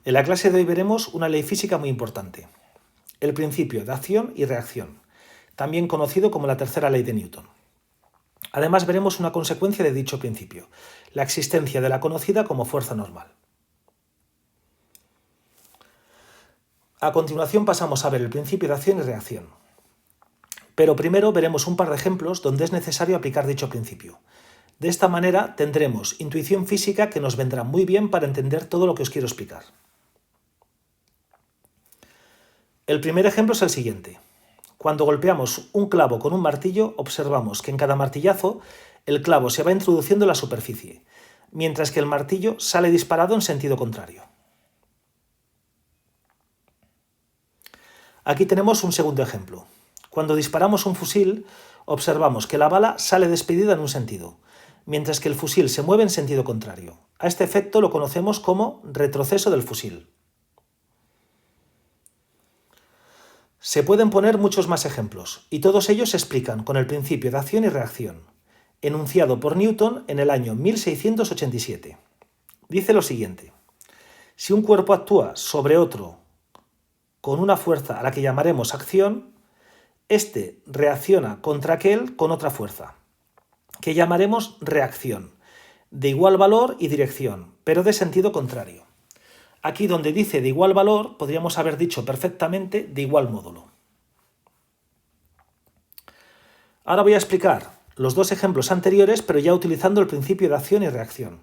En la clase de hoy veremos una ley física muy importante, el principio de acción y reacción, también conocido como la tercera ley de Newton. Además veremos una consecuencia de dicho principio, la existencia de la conocida como fuerza normal. A continuación pasamos a ver el principio de acción y reacción. Pero primero veremos un par de ejemplos donde es necesario aplicar dicho principio. De esta manera tendremos intuición física que nos vendrá muy bien para entender todo lo que os quiero explicar. El primer ejemplo es el siguiente. Cuando golpeamos un clavo con un martillo, observamos que en cada martillazo el clavo se va introduciendo en la superficie, mientras que el martillo sale disparado en sentido contrario. Aquí tenemos un segundo ejemplo. Cuando disparamos un fusil, observamos que la bala sale despedida en un sentido, mientras que el fusil se mueve en sentido contrario. A este efecto lo conocemos como retroceso del fusil. Se pueden poner muchos más ejemplos, y todos ellos se explican con el principio de acción y reacción, enunciado por Newton en el año 1687. Dice lo siguiente: si un cuerpo actúa sobre otro con una fuerza a la que llamaremos acción, este reacciona contra aquel con otra fuerza, que llamaremos reacción, de igual valor y dirección, pero de sentido contrario. Aquí donde dice de igual valor, podríamos haber dicho perfectamente de igual módulo. Ahora voy a explicar los dos ejemplos anteriores, pero ya utilizando el principio de acción y reacción.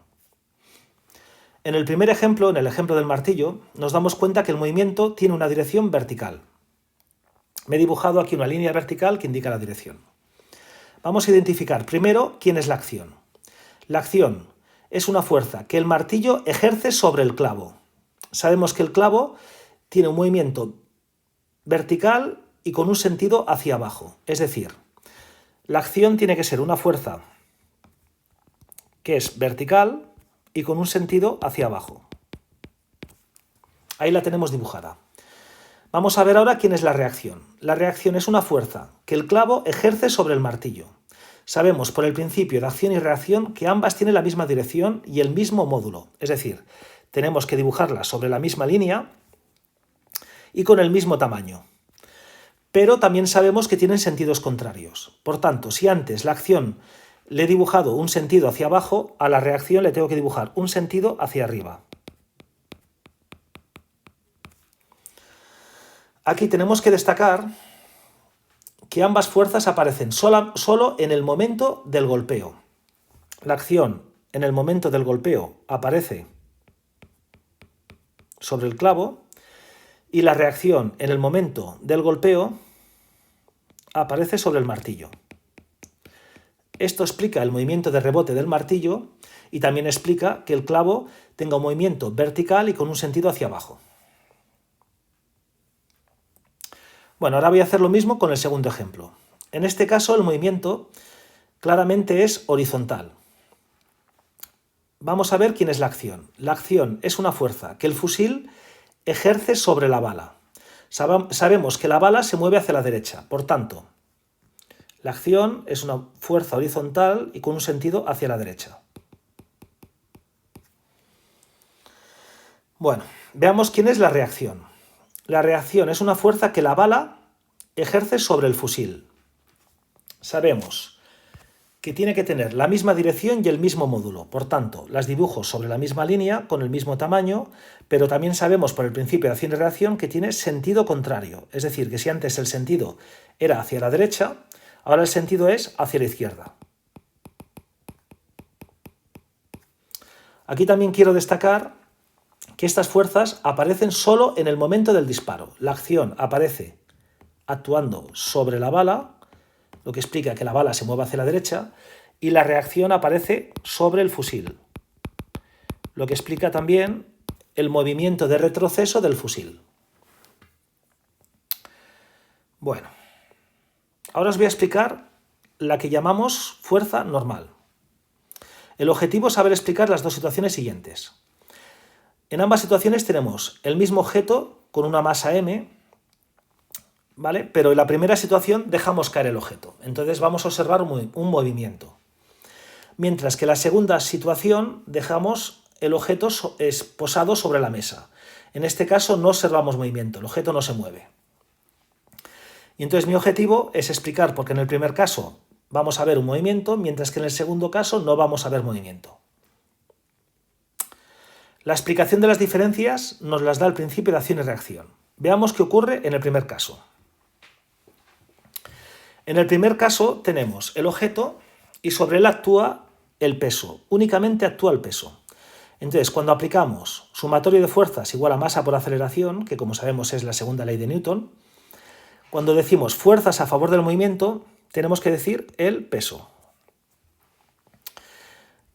En el primer ejemplo, en el ejemplo del martillo, nos damos cuenta que el movimiento tiene una dirección vertical. Me he dibujado aquí una línea vertical que indica la dirección. Vamos a identificar primero quién es la acción. La acción es una fuerza que el martillo ejerce sobre el clavo. Sabemos que el clavo tiene un movimiento vertical y con un sentido hacia abajo. Es decir, la acción tiene que ser una fuerza que es vertical y con un sentido hacia abajo. Ahí la tenemos dibujada. Vamos a ver ahora quién es la reacción. La reacción es una fuerza que el clavo ejerce sobre el martillo. Sabemos por el principio de acción y reacción que ambas tienen la misma dirección y el mismo módulo. Es decir, tenemos que dibujarlas sobre la misma línea y con el mismo tamaño. Pero también sabemos que tienen sentidos contrarios. Por tanto, si antes la acción le he dibujado un sentido hacia abajo, a la reacción le tengo que dibujar un sentido hacia arriba. Aquí tenemos que destacar que ambas fuerzas aparecen solo en el momento del golpeo. La acción en el momento del golpeo aparece sobre el clavo y la reacción en el momento del golpeo aparece sobre el martillo. Esto explica el movimiento de rebote del martillo y también explica que el clavo tenga un movimiento vertical y con un sentido hacia abajo. Bueno, ahora voy a hacer lo mismo con el segundo ejemplo. En este caso el movimiento claramente es horizontal. Vamos a ver quién es la acción. La acción es una fuerza que el fusil ejerce sobre la bala. Sabemos que la bala se mueve hacia la derecha, por tanto, la acción es una fuerza horizontal y con un sentido hacia la derecha. Bueno, veamos quién es la reacción. La reacción es una fuerza que la bala ejerce sobre el fusil. Sabemos que tiene que tener la misma dirección y el mismo módulo. Por tanto, las dibujo sobre la misma línea, con el mismo tamaño, pero también sabemos por el principio de acción y reacción que tiene sentido contrario. Es decir, que si antes el sentido era hacia la derecha, ahora el sentido es hacia la izquierda. Aquí también quiero destacar que estas fuerzas aparecen solo en el momento del disparo. La acción aparece actuando sobre la bala, lo que explica que la bala se mueve hacia la derecha, y la reacción aparece sobre el fusil, lo que explica también el movimiento de retroceso del fusil. Bueno, ahora os voy a explicar la que llamamos fuerza normal. El objetivo es saber explicar las dos situaciones siguientes. En ambas situaciones tenemos el mismo objeto con una masa m, ¿vale? Pero en la primera situación dejamos caer el objeto. Entonces vamos a observar un movimiento. Mientras que en la segunda situación dejamos el objeto es posado sobre la mesa. En este caso no observamos movimiento, el objeto no se mueve. Y entonces mi objetivo es explicar por qué en el primer caso vamos a ver un movimiento, mientras que en el segundo caso no vamos a ver movimiento. La explicación de las diferencias nos las da el principio de acción y reacción. Veamos qué ocurre en el primer caso. En el primer caso tenemos el objeto y sobre él actúa el peso, únicamente actúa el peso. Entonces, cuando aplicamos sumatorio de fuerzas igual a masa por aceleración, que como sabemos es la segunda ley de Newton, cuando decimos fuerzas a favor del movimiento, tenemos que decir el peso.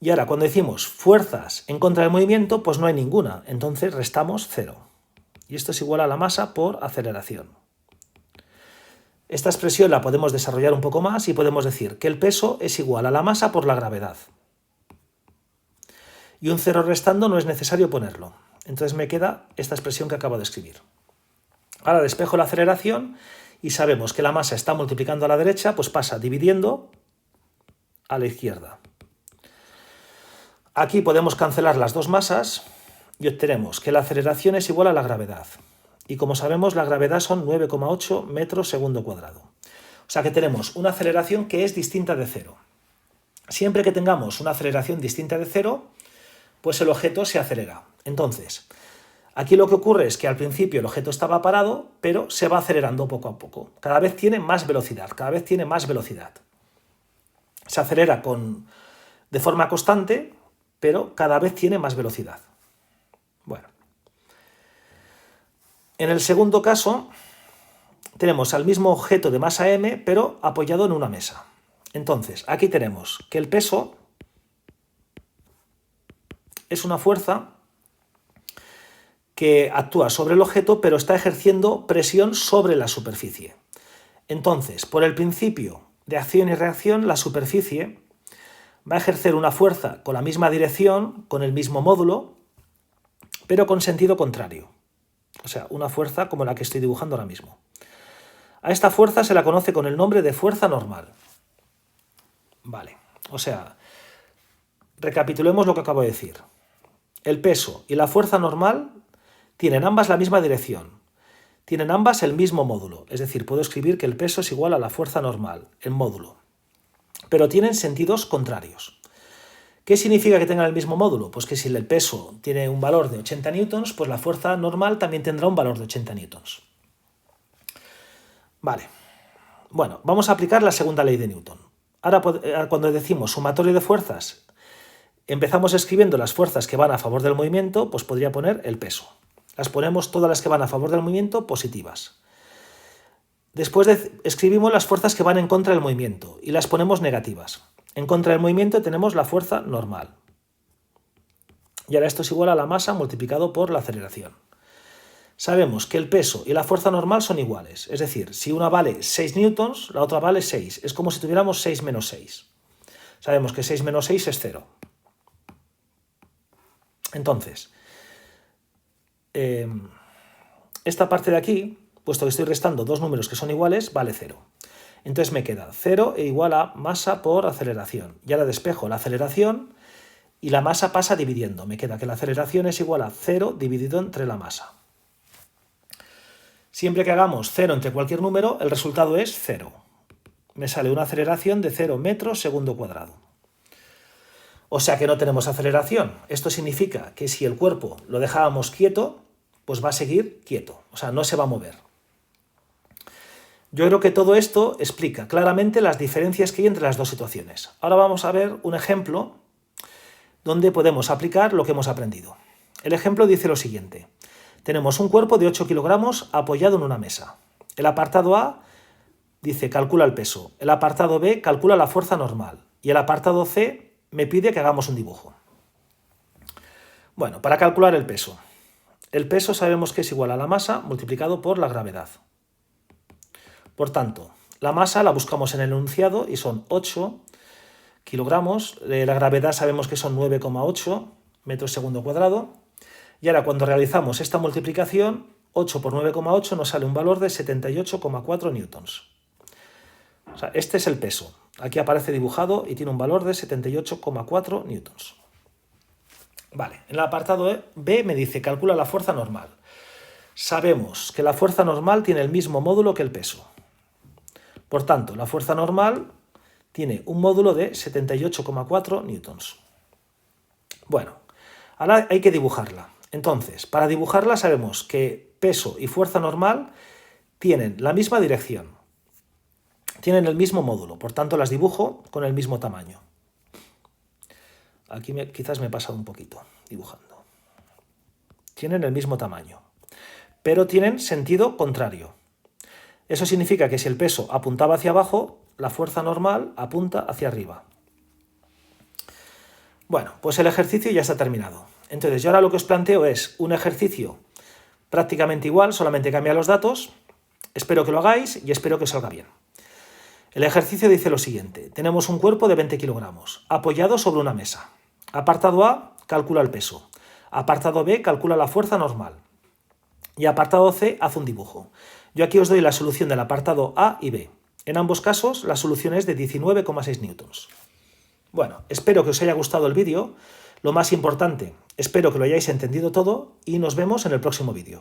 Y ahora, cuando decimos fuerzas en contra del movimiento, pues no hay ninguna, entonces restamos 0. Y esto es igual a la masa por aceleración. Esta expresión la podemos desarrollar un poco más y podemos decir que el peso es igual a la masa por la gravedad. Y un 0 restando no es necesario ponerlo. Entonces me queda esta expresión que acabo de escribir. Ahora despejo la aceleración y sabemos que la masa está multiplicando a la derecha, pues pasa dividiendo a la izquierda. Aquí podemos cancelar las dos masas y obtenemos que la aceleración es igual a la gravedad. Y como sabemos, la gravedad son 9,8 metros segundo cuadrado. O sea que tenemos una aceleración que es distinta de 0. Siempre que tengamos una aceleración distinta de 0, pues el objeto se acelera. Entonces, aquí lo que ocurre es que al principio el objeto estaba parado, pero se va acelerando poco a poco. Cada vez tiene más velocidad, cada vez tiene más velocidad. Se acelera de forma constante, pero cada vez tiene más velocidad. Bueno. En el segundo caso, tenemos al mismo objeto de masa m, pero apoyado en una mesa. Entonces, aquí tenemos que el peso es una fuerza que actúa sobre el objeto, pero está ejerciendo presión sobre la superficie. Entonces, por el principio de acción y reacción, la superficie va a ejercer una fuerza con la misma dirección, con el mismo módulo, pero con sentido contrario. O sea, una fuerza como la que estoy dibujando ahora mismo. A esta fuerza se la conoce con el nombre de fuerza normal. Vale, o sea, recapitulemos lo que acabo de decir. El peso y la fuerza normal tienen ambas la misma dirección. Tienen ambas el mismo módulo. Es decir, puedo escribir que el peso es igual a la fuerza normal, el módulo. Pero tienen sentidos contrarios. ¿Qué significa que tengan el mismo módulo? Pues que si el peso tiene un valor de 80 newtons, pues la fuerza normal también tendrá un valor de 80 newtons. Vale. Bueno, vamos a aplicar la segunda ley de Newton. Ahora, cuando decimos sumatorio de fuerzas, empezamos escribiendo las fuerzas que van a favor del movimiento, pues podría poner el peso. Las ponemos todas las que van a favor del movimiento positivas. Después escribimos las fuerzas que van en contra del movimiento y las ponemos negativas. En contra del movimiento tenemos la fuerza normal. Y ahora esto es igual a la masa multiplicado por la aceleración. Sabemos que el peso y la fuerza normal son iguales. Es decir, si una vale 6 newtons, la otra vale 6. Es como si tuviéramos 6 menos 6. Sabemos que 6 menos 6 es 0. Entonces, esta parte de aquí, puesto que estoy restando dos números que son iguales, vale 0. Entonces me queda 0 e igual a masa por aceleración. Y ahora despejo la aceleración y la masa pasa dividiendo. Me queda que la aceleración es igual a 0 dividido entre la masa. Siempre que hagamos 0 entre cualquier número, el resultado es 0. Me sale una aceleración de 0 metros segundo cuadrado. O sea que no tenemos aceleración. Esto significa que si el cuerpo lo dejábamos quieto, pues va a seguir quieto. O sea, no se va a mover. Yo creo que todo esto explica claramente las diferencias que hay entre las dos situaciones. Ahora vamos a ver un ejemplo donde podemos aplicar lo que hemos aprendido. El ejemplo dice lo siguiente. Tenemos un cuerpo de 8 kilogramos apoyado en una mesa. El apartado A dice calcula el peso. El apartado B calcula la fuerza normal. Y el apartado C me pide que hagamos un dibujo. Bueno, para calcular el peso. El peso sabemos que es igual a la masa multiplicado por la gravedad. Por tanto, la masa la buscamos en el enunciado y son 8 kilogramos. La gravedad sabemos que son 9,8 metros segundo cuadrado. Y ahora cuando realizamos esta multiplicación, 8 por 9,8 nos sale un valor de 78,4 newtons. O sea, este es el peso. Aquí aparece dibujado y tiene un valor de 78,4 newtons. Vale, en el apartado B me dice calcula la fuerza normal. Sabemos que la fuerza normal tiene el mismo módulo que el peso. Por tanto, la fuerza normal tiene un módulo de 78,4 newtons. Bueno, ahora hay que dibujarla. Entonces, para dibujarla sabemos que peso y fuerza normal tienen la misma dirección, tienen el mismo módulo, por tanto las dibujo con el mismo tamaño. Aquí quizás me he pasado un poquito dibujando. Tienen el mismo tamaño, pero tienen sentido contrario. Eso significa que si el peso apuntaba hacia abajo, la fuerza normal apunta hacia arriba. Bueno, pues el ejercicio ya está terminado. Entonces, yo ahora lo que os planteo es un ejercicio prácticamente igual, solamente cambia los datos. Espero que lo hagáis y espero que os salga bien. El ejercicio dice lo siguiente. Tenemos un cuerpo de 20 kilogramos, apoyado sobre una mesa. Apartado A, calcula el peso. Apartado B, calcula la fuerza normal. Y apartado C, haz un dibujo. Yo aquí os doy la solución del apartado A y B. En ambos casos, la solución es de 19,6 newtons. Bueno, espero que os haya gustado el vídeo. Lo más importante, espero que lo hayáis entendido todo y nos vemos en el próximo vídeo.